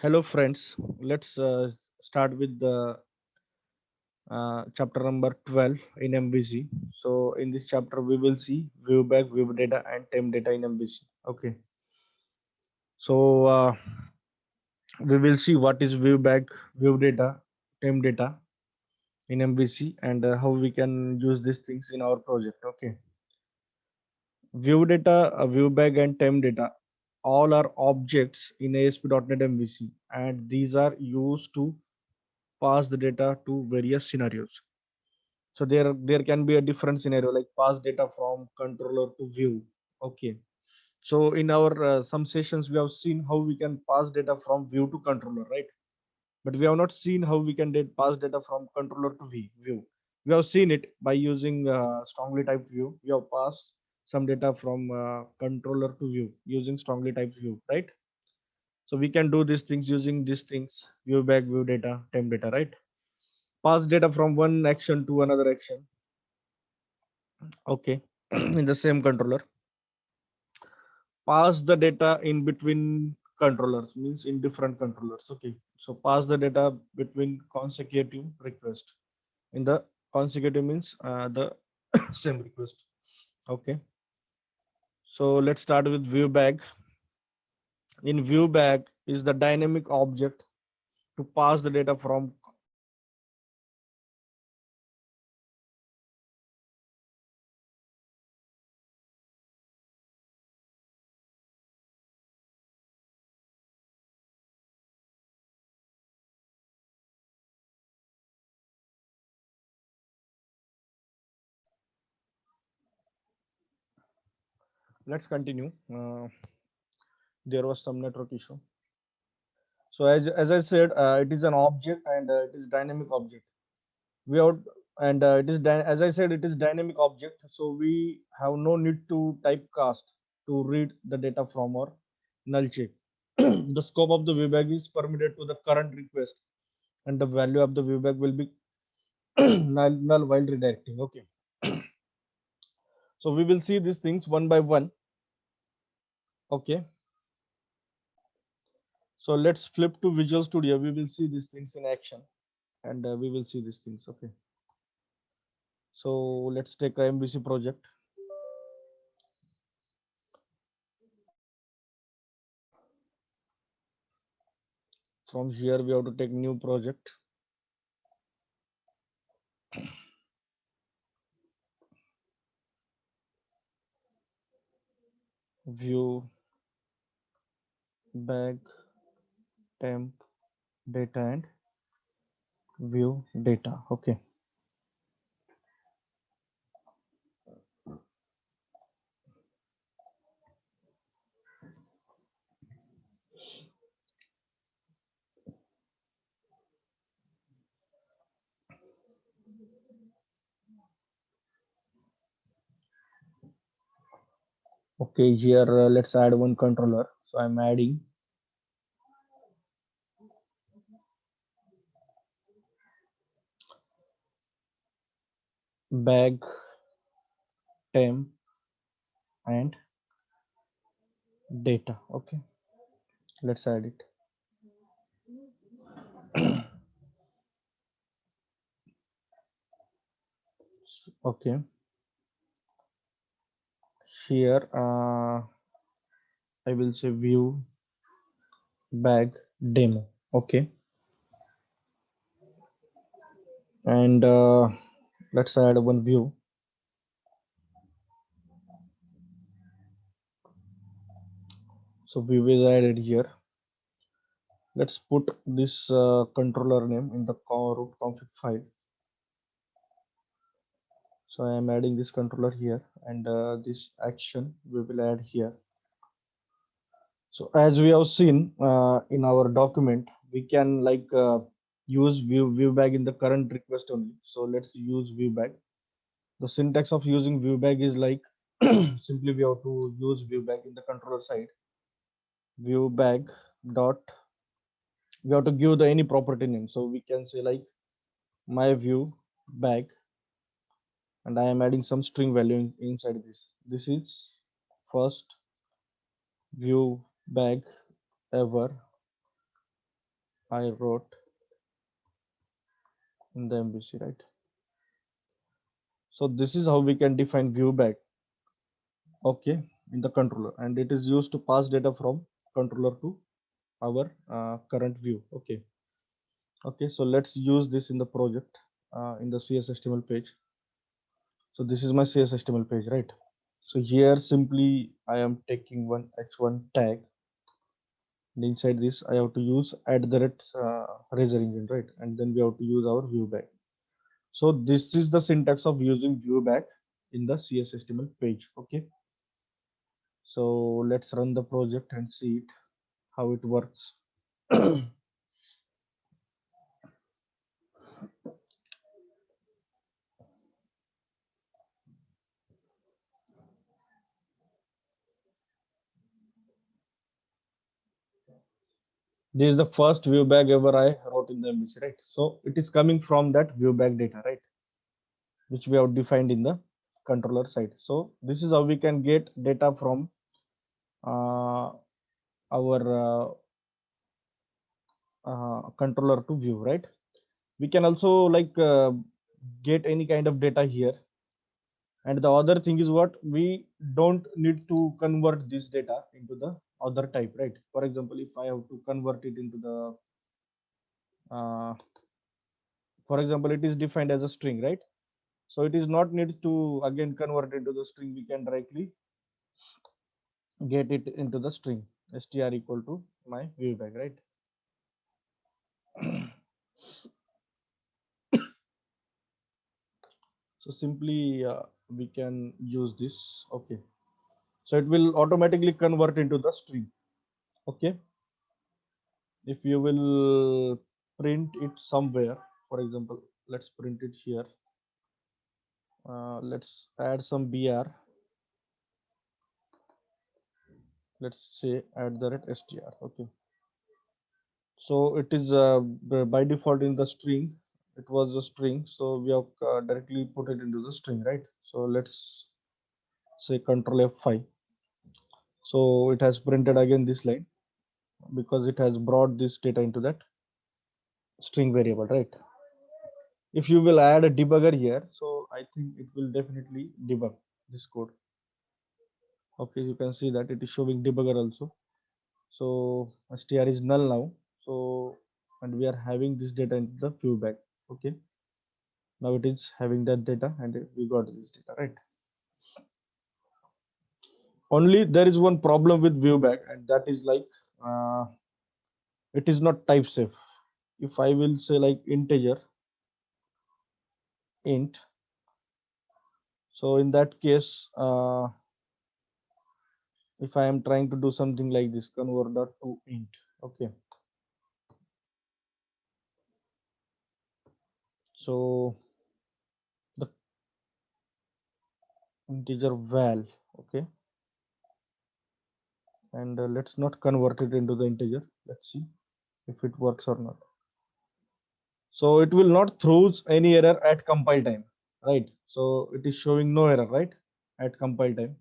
Hello, friends. Let's start with the chapter number 12 in MVC. So, in this chapter, we will see ViewBag, ViewData, and TempData in MVC. Okay. So, we will see what is ViewBag, ViewData, TempData in MVC, and how we can use these things in our project. Okay. ViewData, ViewBag, and TempData all are objects in ASP.NET MVC, and these are used to pass the data to various scenarios. So there can be a different scenario like pass data from controller to view. Okay. So in our some sessions we have seen how we can pass data from view to controller, right? But we have not seen how we can pass data from controller to view. We have seen it by using strongly typed view. We have passed some data from controller to view using strongly typed view, right? So we can do these things using these things: view back, view data, temp data, right? Pass data from one action to another action. Okay. In the same controller, pass the data in between controllers means in different controllers. Okay, so pass the data between consecutive request. In the consecutive means the same request. Okay, so let's start with ViewBag. In ViewBag is the dynamic object to pass the data from. Let's continue. There was some network issue. So as I said, it is an object and it is dynamic object. We have and it is as I said, it is dynamic object, so we have no need to typecast to read the data from our null check. The scope of the VBAG is permitted to the current request, and the value of the VBAG will be null while redirecting. Okay, so we will see these things one by one. Okay, so let's flip to Visual Studio. We will see these things in action, and we will see these things. Okay, so let's take a MVC project. From here we have to take new project. View bag, temp data, and view data. Okay, okay, here let's add one controller. So I'm adding bag, temp, and data. Okay, let's add it. Okay, here I will say view bag demo. Okay, and let's add one view. So view is added here. Let's put this controller name in the root config file. So I am adding this controller here, and this action we will add here. So as we have seen in our document, we can use ViewBag in the current request only. So let's use ViewBag. The syntax of using ViewBag is like simply we have to use ViewBag in the controller side. ViewBag dot, we have to give the any property name. So we can say like my view bag, and I am adding some string value inside this. This is first view bag ever I wrote in the MVC, right? So this is how we can define ViewBag, okay, in the controller, and it is used to pass data from controller to our current view. Okay, so let's use this in the project in the CS page. So this is my CS page, right? So here simply I am taking one h1 tag, and inside this I have to use at the rate razor engine, right? And then we have to use our ViewBag. So this is the syntax of using ViewBag in the CS page. Okay, so let's run the project and see it how it works. This is the first ViewBag ever I wrote in the MVC, right? So it is coming from that ViewBag data, right? Which we have defined in the controller side. So this is how we can get data from uh, our controller to view, right? We can also like get any kind of data here. And the other thing is what, we don't need to convert this data into the other type, right? For example, if I have to convert it into the for example, it is defined as a string, right? So it is not need to again convert into the string. We can directly get it into the string str equal to my ViewBag, right? So simply we can use this. Okay, so it will automatically convert into the string. Okay, if you will print it somewhere, for example, let's print it here. Let's add some br, let's say at the rate str. Okay, so it is by default in the string, it was a string, so we have directly put it into the string, right? So let's say control F5. So it has printed again this line because it has brought this data into that string variable, right? If you will add a debugger here, so I think it will definitely debug this code. Okay, you can see that it is showing debugger also. So str is null now. So and we are having this data into the ViewBag. Okay, now it is having that data and we got this data, right? Only there is one problem with ViewBag, and that is like it is not type safe. If I will say like integer int, so in that case if I am trying to do something like this, convert that to int. Okay, so the integer val. Okay, and let's not convert it into the integer. Let's see if it works or not. So it will not throws any error at compile time, right? So it is showing no error, right, at compile time.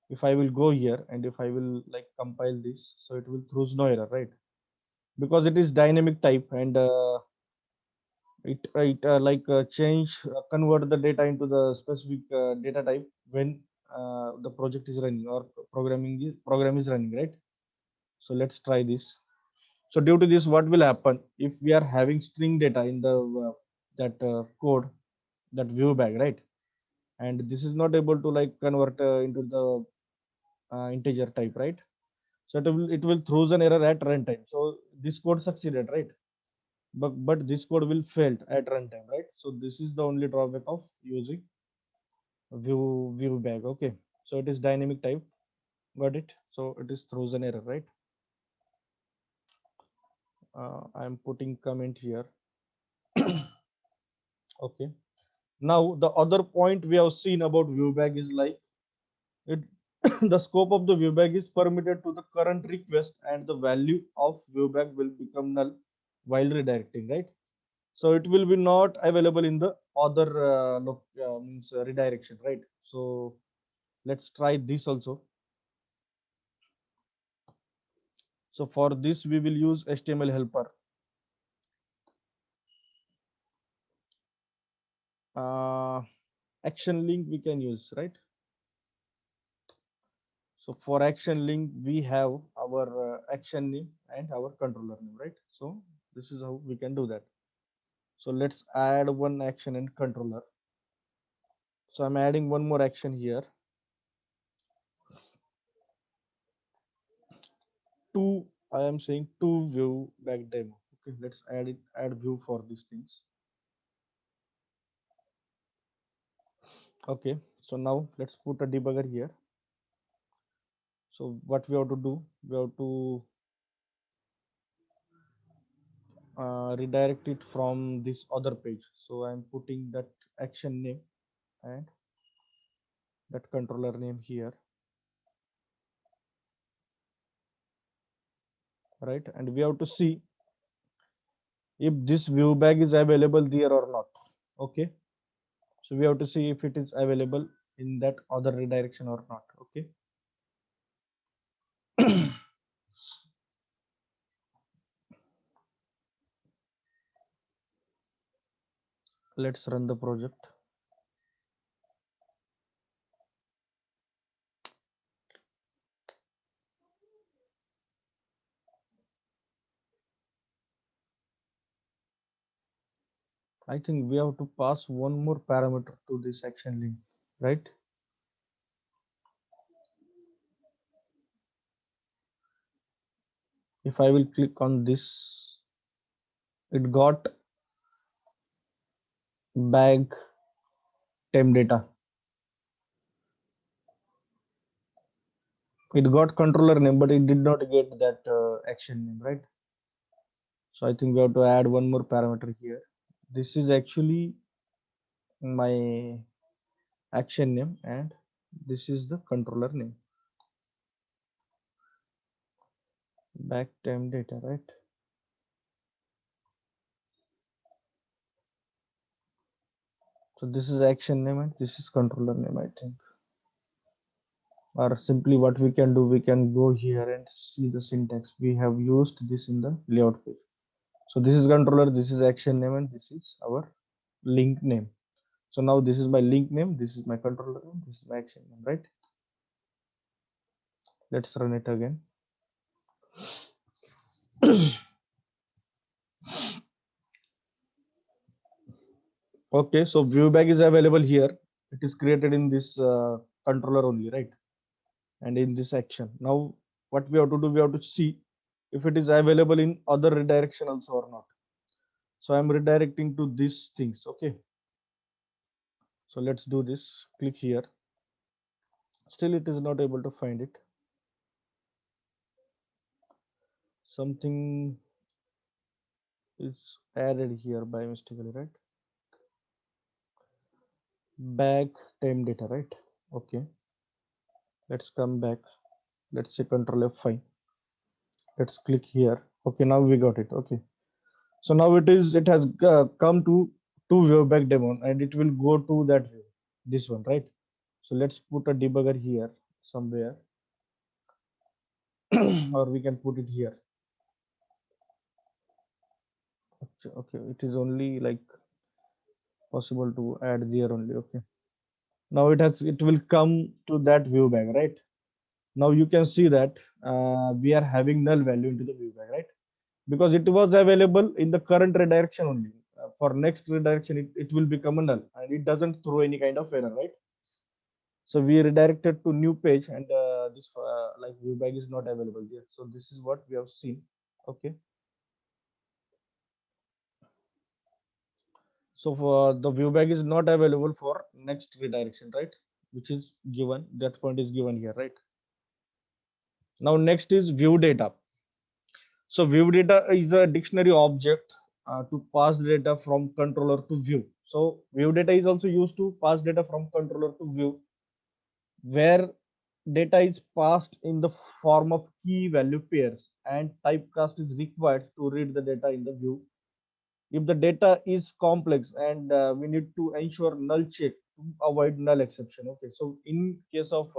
If I will go here and if I will like compile this, so it will throws no error, right? Because it is dynamic type, and it like change convert the data into the specific data type when the project is running or program is running, right? So let's try this. So due to this, what will happen if we are having string data in the that code, that ViewBag, right? And this is not able to like convert into the integer type, right? So it will throws an error at runtime. So this code succeeded, right? But this code will fail at runtime, right? So this is the only drawback of using ViewBag. Okay, so it is dynamic type. Got it? So it is throws an error, right? I am putting comment here. Okay. Now the other point we have seen about ViewBag is like it the scope of the ViewBag is permitted to the current request, and the value of ViewBag will become null while redirecting, right? So it will be not available in the other means redirection, right? So let's try this also. So for this we will use HTML helper. action link we can use, right? So for action link, we have our action name and our controller name, right? So this is how we can do that. So let's add one action and controller. So I'm adding one more action here. Two, I am saying to view back demo. Okay, let's add it, add view for these things. Okay, so now let's put a debugger here. So what we have to do, we have to redirect it from this other page. So I'm putting that action name and that controller name here, right? And we have to see if this view bag is available there or not. Okay, so we have to see if it is available in that other redirection or not. Okay. Let's run the project. I think we have to pass one more parameter to this action link, right? If I will click on this, it got bag temp data. It got controller name, but it did not get that action name, right? So I think we have to add one more parameter here. This is actually my action name and this is the controller name, back temp data, right? So this is action name and this is controller name, I think. Or simply what we can do, we can go here and see the syntax. We have used this in the layout page. So this is controller, this is action name, and this is our link name. So now this is my link name, this is my controller name, this is my action name, right? Let's run it again. Okay, so ViewBag is available here. It is created in this controller only, right? And in this action. Now, what we have to do, we have to see if it is available in other redirection also or not. So I'm redirecting to these things. Okay. So let's do this. Click here. Still, it is not able to find it. Something is added here by mistakenly, right? Back time data, right? Okay. Let's come back. Let's say Control F5. Let's click here. Okay, now we got it. Okay. So now it has come to ViewBag demo and it will go to that view, this one, right? So let's put a debugger here somewhere, or we can put it here. Okay, it is only like possible to add there only. Okay. Now it will come to that ViewBag, right? Now you can see that we are having null value into the ViewBag, right? Because it was available in the current redirection only. For next redirection, it will become a null and it doesn't throw any kind of error, right? So we redirected to new page and this like ViewBag is not available there. So this is what we have seen. Okay. So for the ViewBag is not available for next redirection, right? Which is given, that point is given here, right? Now next is ViewData. So ViewData is a dictionary object to pass data from controller to view. So ViewData is also used to pass data from controller to view, where data is passed in the form of key value pairs and typecast is required to read the data in the view. If the data is complex and we need to ensure null check to avoid null exception. Okay, so in case of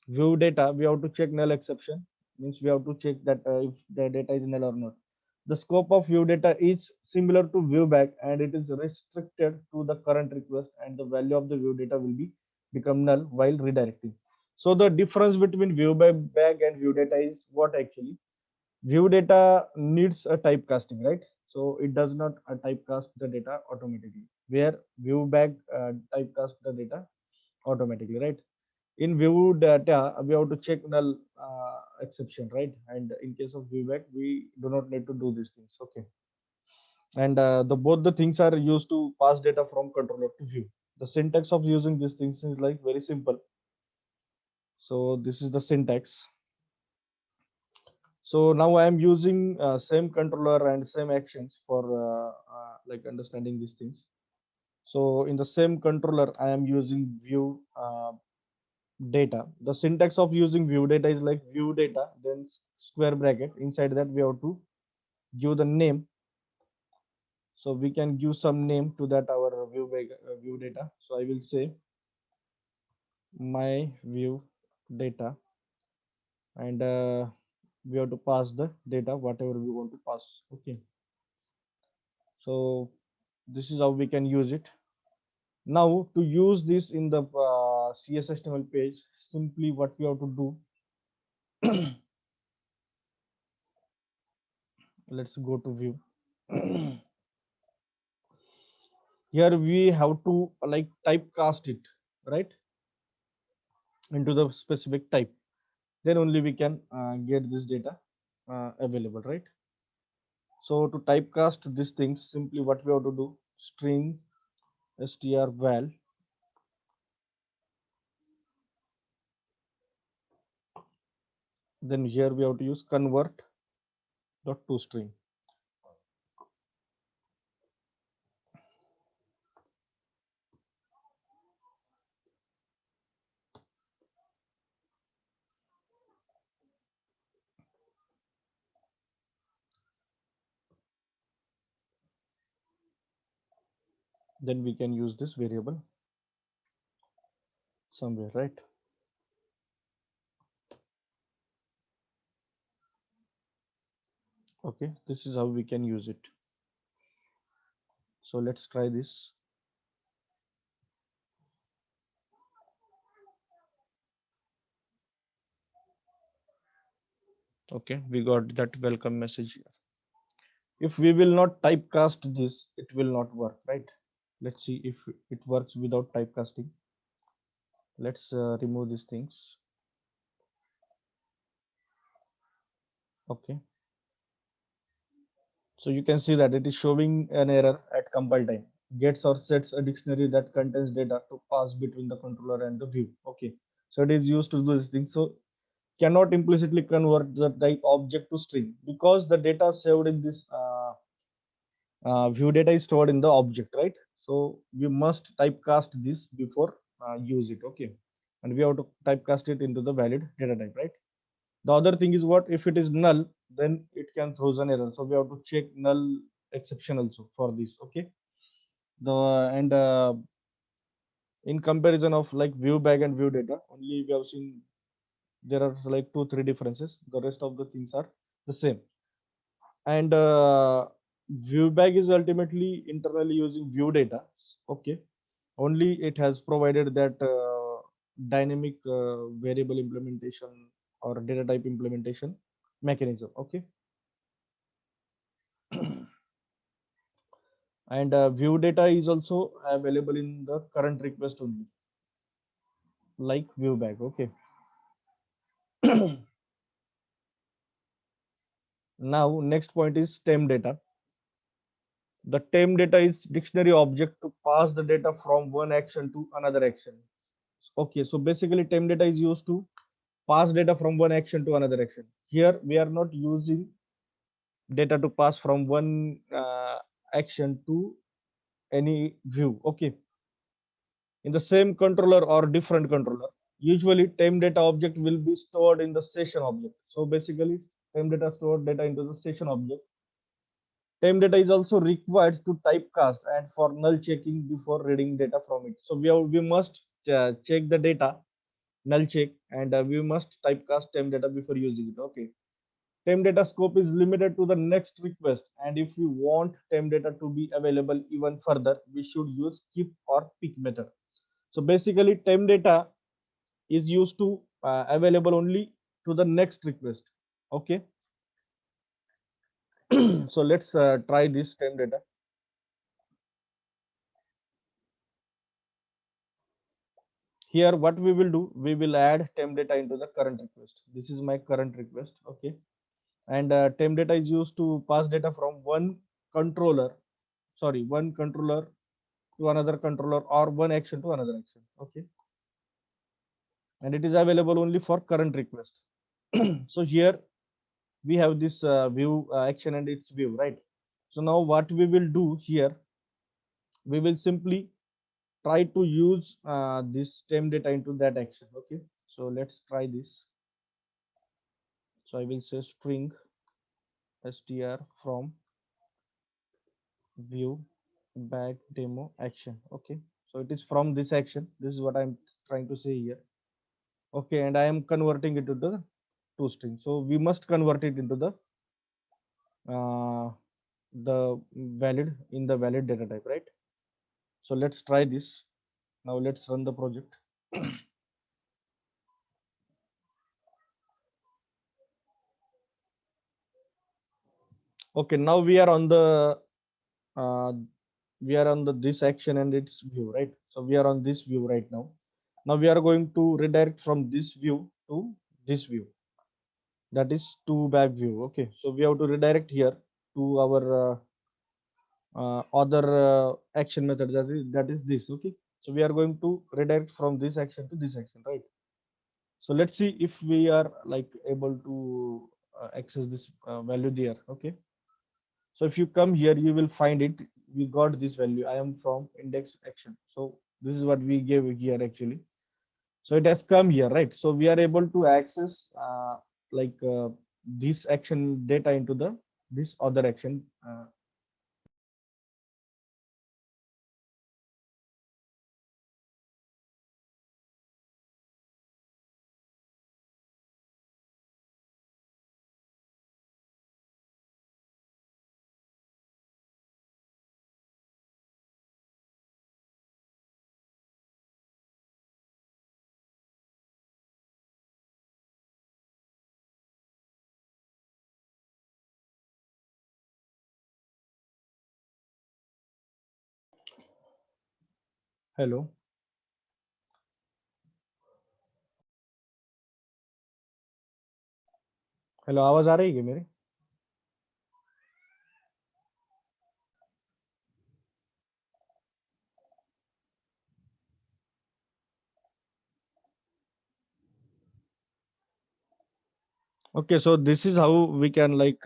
view data, we have to check null exception, means we have to check that if the data is null or not. The scope of ViewData is similar to ViewBag and it is restricted to the current request, and the value of the ViewData will be become null while redirecting. So the difference between ViewBag and ViewData is what actually? ViewData needs a typecasting, right? So it does not typecast the data automatically, where ViewBag typecast the data automatically, right? In ViewData, we have to check null exception, right? And in case of ViewBag, we do not need to do these things. Okay, and the both the things are used to pass data from controller to view. The syntax of using these things is like very simple. So this is the syntax. So now I am using same controller and same actions for like understanding these things. So in the same controller, I am using view data. The syntax of using view data is like view data, then square bracket. Inside that, we have to give the name. So we can give some name to that our view data. So I will say my view data, and we have to pass the data whatever we want to pass. Okay. So this is how we can use it. Now to use this in the CSHTML page, simply what we have to do, let's go to view. Here we have to like typecast it, right, into the specific type. Then only we can get this data available, right? So to typecast these things, simply what we have to do, string strval, then here we have to use convert dot to string. Then we can use this variable somewhere, right? Okay, this is how we can use it. So let's try this. Okay, we got that welcome message here. If we will not typecast this, it will not work, right? Let's see if it works without typecasting. Let's remove these things. Okay, so you can see that it is showing an error at compile time. Gets or sets a dictionary that contains data to pass between the controller and the view. Okay, so it is used to do this thing. So cannot implicitly convert the type object to string because the data saved in this view data is stored in the object, right? So we must typecast this before use it. Okay, and we have to typecast it into the valid data type, right? The other thing is what if it is null, then it can throw an error. So we have to check null exception also for this. Okay, the and in comparison of like view bag and view data, only we have seen there are like 2 3 differences. The rest of the things are the same. And ViewBag is ultimately internally using view data. Okay, only it has provided that dynamic variable implementation or data type implementation mechanism. Okay, and view data is also available in the current request only, like ViewBag. Okay, now next point is TempData. The TempData is dictionary object to pass the data from one action to another action. Okay, so basically TempData is used to pass data from one action to another action. Here we are not using data to pass from one action to any view. Okay, in the same controller or different controller. Usually time data object will be stored in the session object. So basically time data stored data into the session object. Time data is also required to typecast and for null checking before reading data from it. So we must check the data, null check, and we must typecast time data before using it. Okay, TempData scope is limited to the next request, and if we want TempData to be available even further, we should use skip or pick method. So basically, TempData is used to available only to the next request. Okay, so let's try this TempData. Here, what we will do, we will add TempData into the current request. This is my current request. Okay, and TempData is used to pass data from one controller to another controller, or one action to another action. Okay, and it is available only for current request. So here we have this view action and its view, right? So now what we will do here, we will simply try to use this TempData into that action. Okay, so let's try this. So I will say string str from view back demo action. Okay, so it is from this action. This is what I'm trying to say here. Okay, and I am converting it to the toString. So we must convert it into uh, the valid data type, right? So let's try this. Now let's run the project. Okay, now uh, we are on the this action and its view, right? So we are on this view right now. Now we are going to redirect from this view to this view, that is to back view. Okay, so we have to redirect here to our other action method, that is this. Okay, so we are going to redirect from this action to this action, right? So let's see if we are like able to access this value there. Okay, so if you come here, you will find it. We got this value. I am from index action. So this is what we gave here actually. So it has come here, right? So we are able to access like this action data into the this other action. Hello, hello, आवाज आ रही है मेरी? Okay, so this is how we can like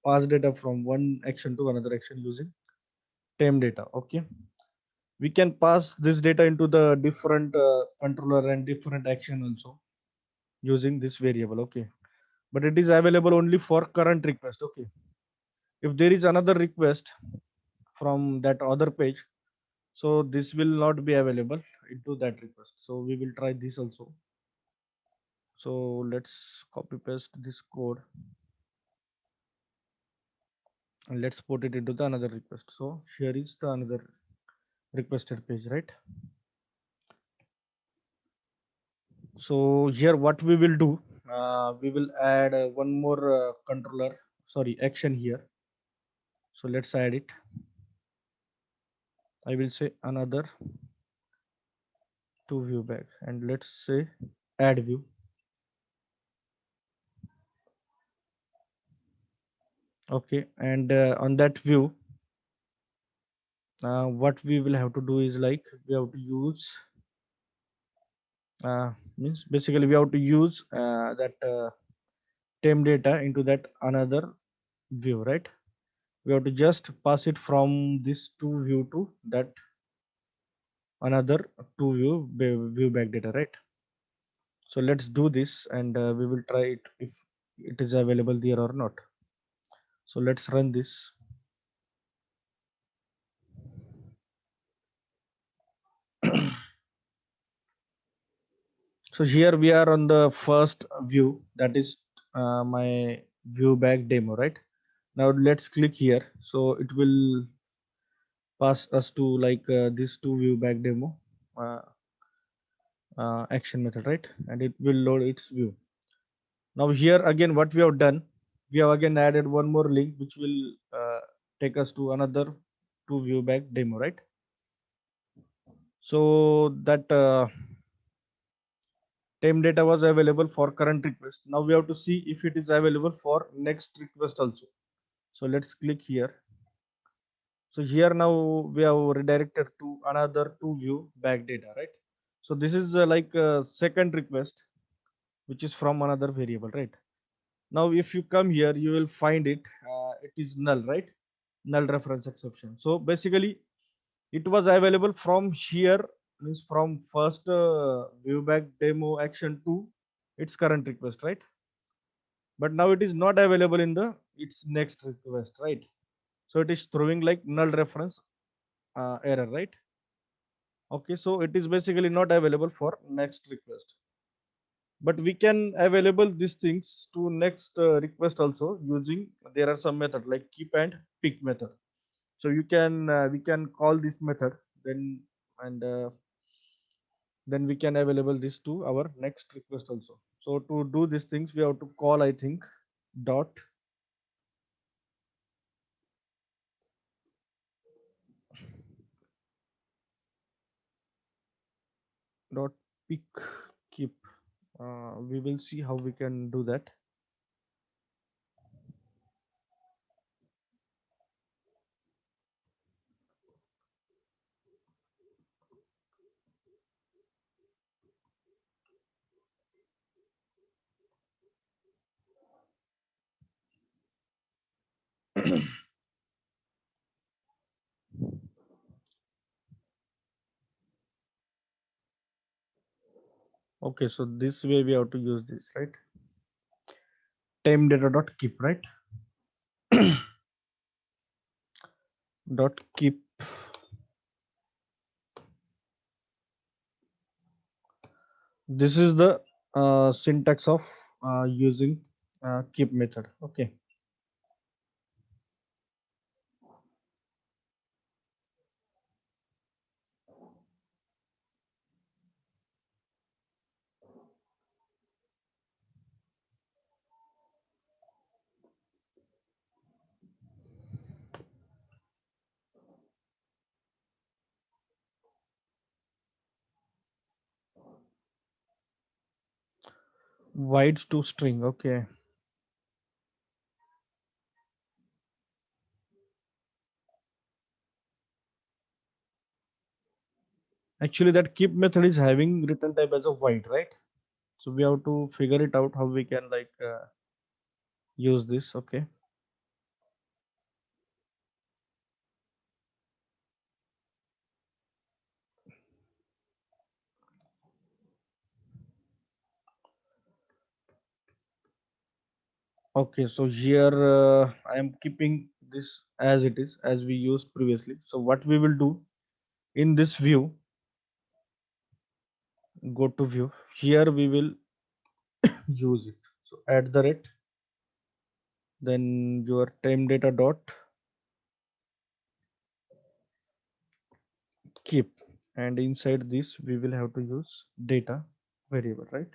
pass data from one action to another action using TempData. Okay, we can pass this data into the different controller and different action also using this variable. Okay, but it is available only for current request. Okay, if there is another request from that other page, so this will not be available into that request. So we will try this also. So let's copy paste this code and let's put it into the another request. So here is the another requested page, right? So here what we will do, we will add one more controller, sorry, action here. So let's add it. I will say another to ViewBag, and let's say add view. Okay, and on that view, what we will have to do is like we have to use means basically we have to use that TempData into that another view, right? We have to just pass it from this to view to that another to view back data, right? So let's do this, and we will try it if it is available there or not. So let's run this. So here we are on the first view, that is my ViewBag demo, right? Now let's click here. So it will pass us to like this to ViewBag demo uh, action method, right? And it will load its view. Now here again, what we have done, we have again added one more link which will take us to another to ViewBag demo, right? So that time data was available for current request. Now we have to see if it is available for next request also. So let's click here. So here now we have redirected to another to view back data, right? So this is like a second request which is from another variable, right? Now if you come here, you will find it. It is null, right? Null reference exception. So basically, it was available from here, means from first viewback demo action to its current request, right? But now it is not available in the its next request, right? So it is throwing like null reference error, right? Okay, so it is basically not available for next request, but we can available these things to next request also using, there are some method like keep and pick method. So you can we can call this method, then and then we can available this to our next request also. So to do these things we have to call, I think, dot dot pick keep. We will see how we can do that. Okay, so this way we have to use this, right? Time data dot keep, right? Dot keep. This is the syntax of using keep method. Okay. Wide to string. Okay. Actually, that keep method is having return type as a wide, right? So we have to figure it out how we can like use this. Okay. Okay. So here I am keeping this as it is, as we used previously. So what we will do in this view, go to view. Here we will use it. So at the rate, then your time data dot keep, and inside this we will have to use data variable, right?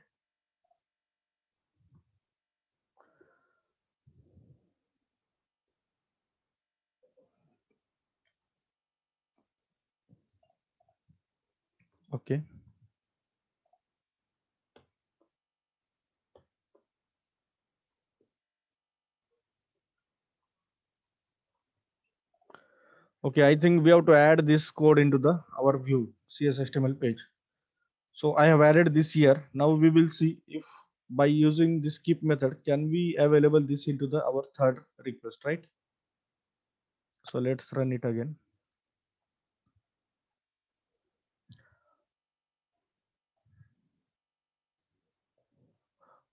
Okay. Okay, I think we have to add this code into the our view CSHTML page. So I have added this here. Now we will see if by using this keep method can we available this into the our third request, right? So let's run it again.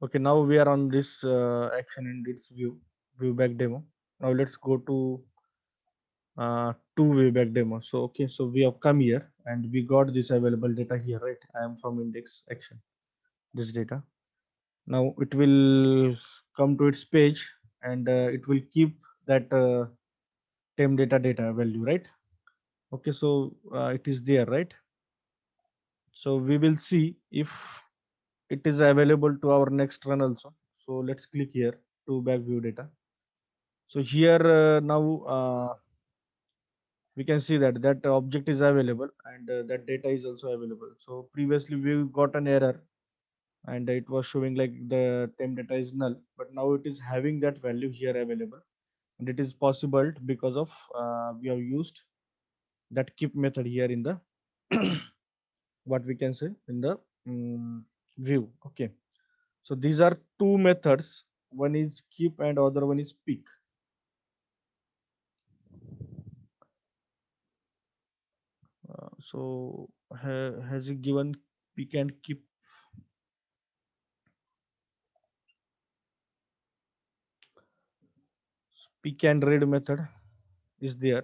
Okay, now we are on this action and its view back demo. Now let's go to view back demo. So okay, so we have come here and we got this available data here, right? I am from index action, this data. Now it will come to its page. and it will keep that TempData value, right? Okay, so it is there, right? So we will see if it is available to our next run also. So let's click here to back view data. So here now we can see that that object is available, and that data is also available. So previously we got an error, and it was showing like the temp data is null, but now it is having that value here available, and it is possible because of we have used that keep method here in the what we can say in the view. Okay, so these are two methods, one is keep and other one is pick. So has it given pick and keep? Pick and read method is there.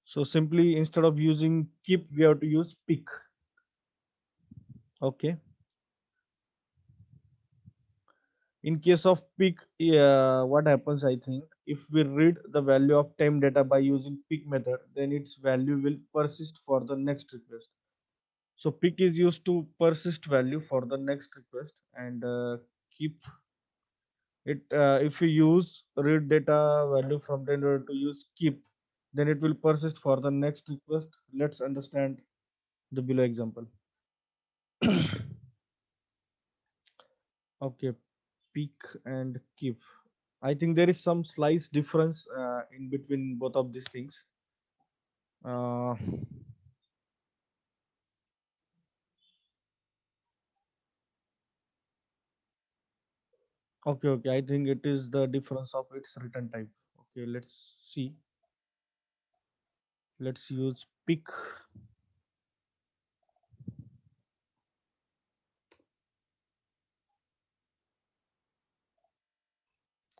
So simply instead of using keep, we have to use pick. Okay. In case of pick, what happens? I think if we read the value of time data by using pick method, then its value will persist for the next request. So pick is used to persist value for the next request, and keep it. If we use read data value from time data to use keep, then it will persist for the next request. Let's understand the below example. Okay, pick and keep. I think there is some slight difference in between both of these things. Uh, okay, okay. I think it is the difference of its return type. Okay, let's see. Let's use pick.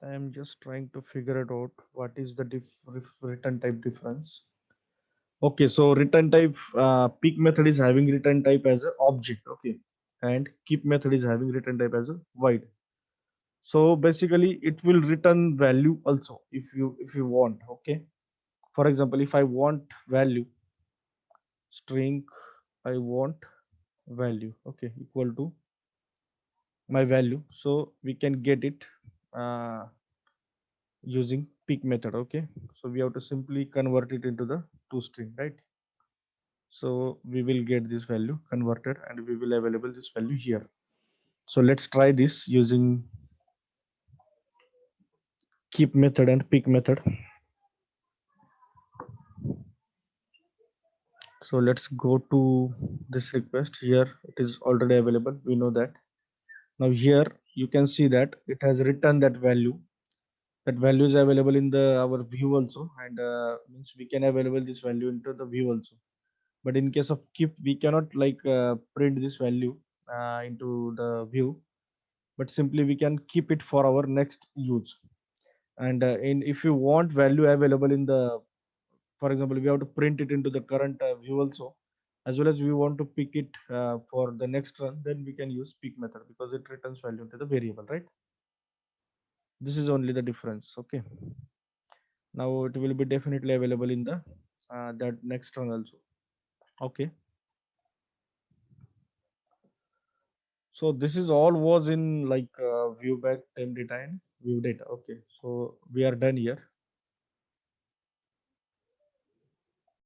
I am just trying to figure it out. What is the return type difference? Okay, so return type pick method is having return type as an object. Okay, and keep method is having return type as a void. So basically, it will return value also if you want. Okay, for example, if I want value string, I want value, okay, equal to my value, so we can get it uh, using pick method. Okay, so we have to simply convert it into the toString, right? So we will get this value converted, and we will available this value here. So let's try this using keep method and pick method. So let's go to this request. Here it is already available, we know that. Now here you can see that it has returned that value. That value is available in the our view also, and means we can available this value into the view also. But in case of keep, we cannot like print this value into the view, but simply we can keep it for our next use. And in if you want value available in the, for example, we have to print it into the current view also, as well as we want to pick it for the next run, then we can use pick method because it returns value to the variable, right? This is only the difference. Okay, now it will be definitely available in the that next run also. Okay, so this is all was in like ViewBag, TempData and ViewData. Okay, so we are done here.